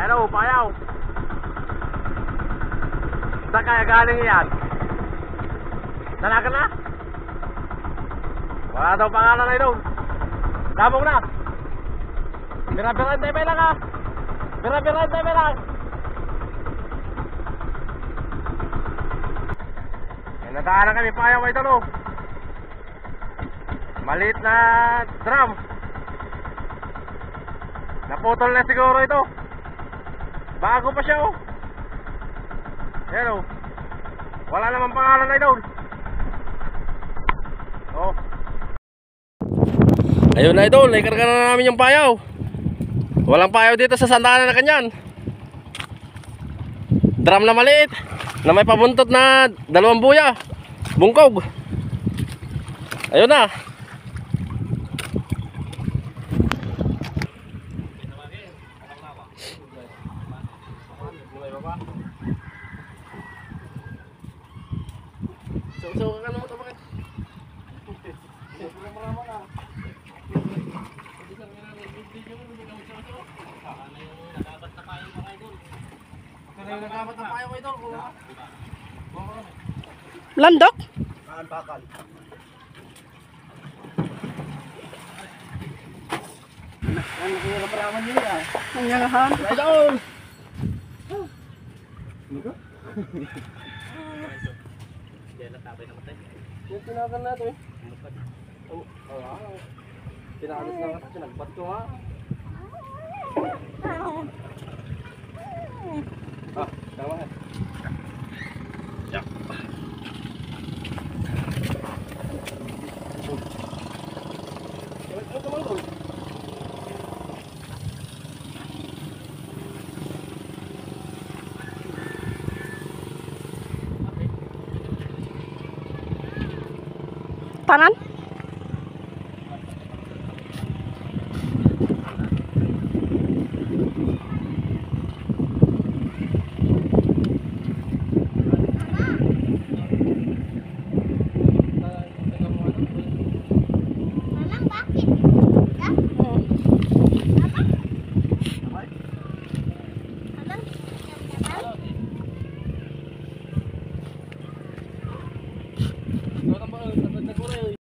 Ayan o, payaw. Saan kaya galing yan? Nanagan na? Wala daw pangalan na ito. Damong na. Bira-bira ang tebe lang ha. Bira-bira ang tebe lang. Nadaanan kami payaw ito no. Maliit na drum. Naputol na siguro ito. Bago pa siya oh. Ayan oh. Wala namang pangalan na ito. Oh. Ayun na idol, naikarga na namin yung payaw. Walang payaw dito sa sandalan na kanyan. Drum na maliit na may pabuntot na 2 buya. Bungkog. Ayun na. So ka naman ito bakit? Landok? Bakal. Ang hirap-raman nyo yan. Ang yangahan. Idol! Yung tinagan natin eh. Tinagas na nga. Sinagbat ko nga. Tama nga. Yak. Tanan?